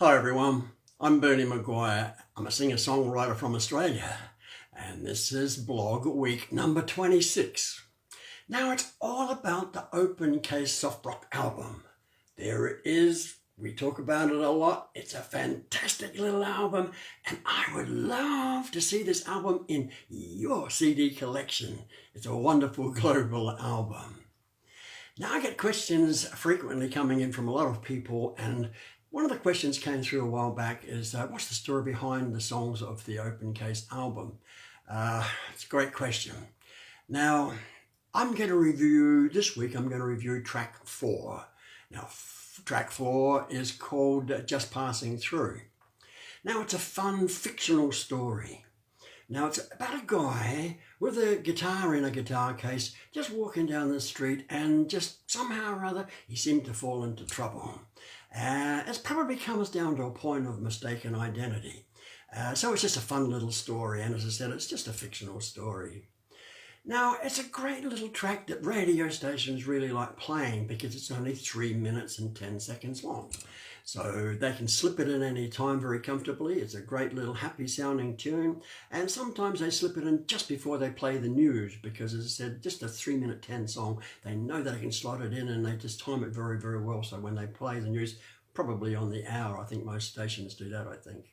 Hi everyone, I'm Bernie Macguire. I'm a singer-songwriter from Australia, and this is blog week number 26. Now it's all about the Open Case Soft Rock album. There it is. We talk about it a lot. It's a fantastic little album, and I would love to see this album in your CD collection. It's a wonderful global album. Now I get questions frequently coming in from a lot of people, and one of the questions came through a while back is, what's the story behind the songs of the Open Case album? It's a great question. Now, this week I'm going to review track 4. Now, track 4 is called Just Passing Through. Now, it's a fun fictional story. Now, it's about a guy with a guitar in a guitar case just walking down the street, and just somehow or other he seemed to fall into trouble. It probably comes down to a point of mistaken identity. So it's just a fun little story, and as I said, it's just a fictional story. Now, it's a great little track that radio stations really like playing because it's only 3 minutes and 10 seconds long. So they can slip it in any time very comfortably. It's a great little happy sounding tune. And sometimes they slip it in just before they play the news because, as I said, just a 3-minute 10 song, they know they can slot it in and they just time it very, very well. So when they play the news, probably on the hour, I think most stations do that, I think.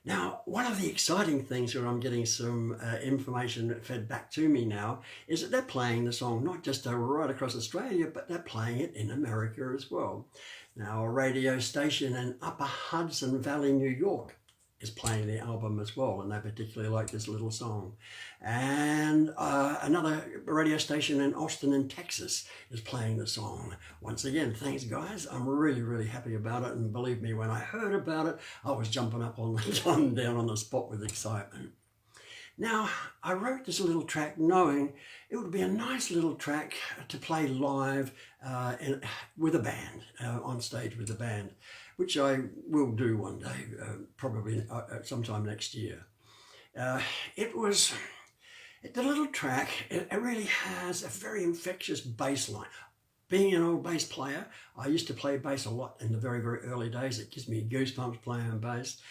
Now, one of the exciting things where I'm getting some information fed back to me now is that they're playing the song not just right across Australia, but they're playing it in America as well. Now, a radio station in Upper Hudson Valley, New York is playing the album as well, and they particularly like this little song. And another radio station in Austin in Texas is playing the song. Once again, thanks guys, I'm really, really happy about it, and believe me, when I heard about it, I was jumping up on the down on the spot with excitement. Now, I wrote this little track knowing it would be a nice little track to play live with a band, on stage with a band, which I will do one day, probably sometime next year. The little track, it really has a very infectious bass line. Being an old bass player, I used to play bass a lot in the very, very early days. It gives me goosebumps playing bass.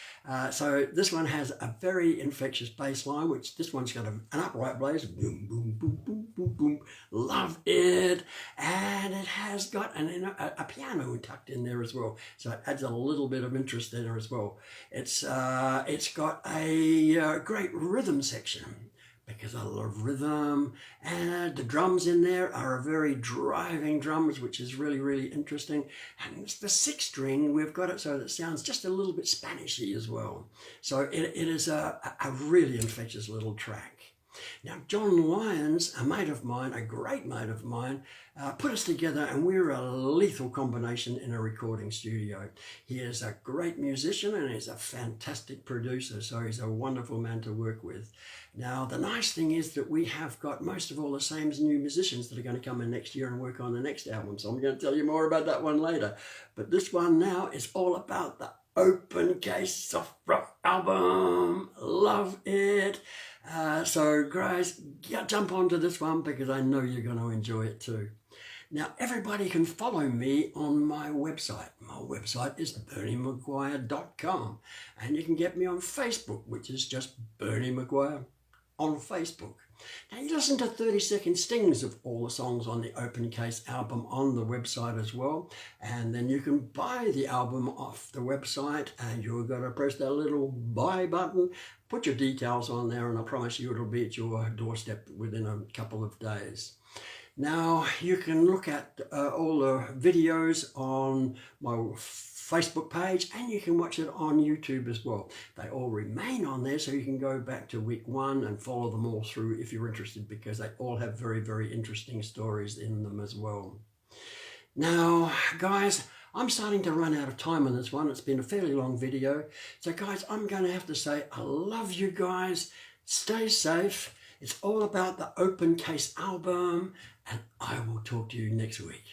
So this one has a very infectious bass line, which this one's got an upright bass, boom, boom, boom, boom, boom, boom. Love it. And it has got a piano tucked in there as well. So it adds a little bit of interest there as well. It's got a great rhythm section, because I love rhythm, and the drums in there are very driving drums, which is really, really interesting. And it's the 6th string, we've got it so that it sounds just a little bit Spanishy as well. So it is a really infectious little track. Now, John Lyons, a mate of mine, a great mate of mine, put us together, and we're a lethal combination in a recording studio. He is a great musician and he's a fantastic producer, so he's a wonderful man to work with. Now, the nice thing is that we have got most of all the same new musicians that are going to come in next year and work on the next album, so I'm going to tell you more about that one later. But this one now is all about the Open Case Soft Rock album. Love it. So guys, jump onto this one because I know you're going to enjoy it too. Now, everybody can follow me on my website. My website is berniemacguire.com, and you can get me on Facebook, which is just Bernie Macguire on Facebook. Now, you listen to 30-second stings of all the songs on the Open Case album on the website as well, and then you can buy the album off the website, and you've got to press that little buy button, put your details on there, and I promise you it'll be at your doorstep within a couple of days. Now, you can look at all the videos on my Facebook page, and you can watch it on YouTube as well. They all remain on there, so you can go back to week 1 and follow them all through if you're interested, because they all have very, very interesting stories in them as well. Now, guys, I'm starting to run out of time on this one. It's been a fairly long video. So, guys, I'm going to have to say I love you guys. Stay safe. It's all about the Open Case album, and I will talk to you next week.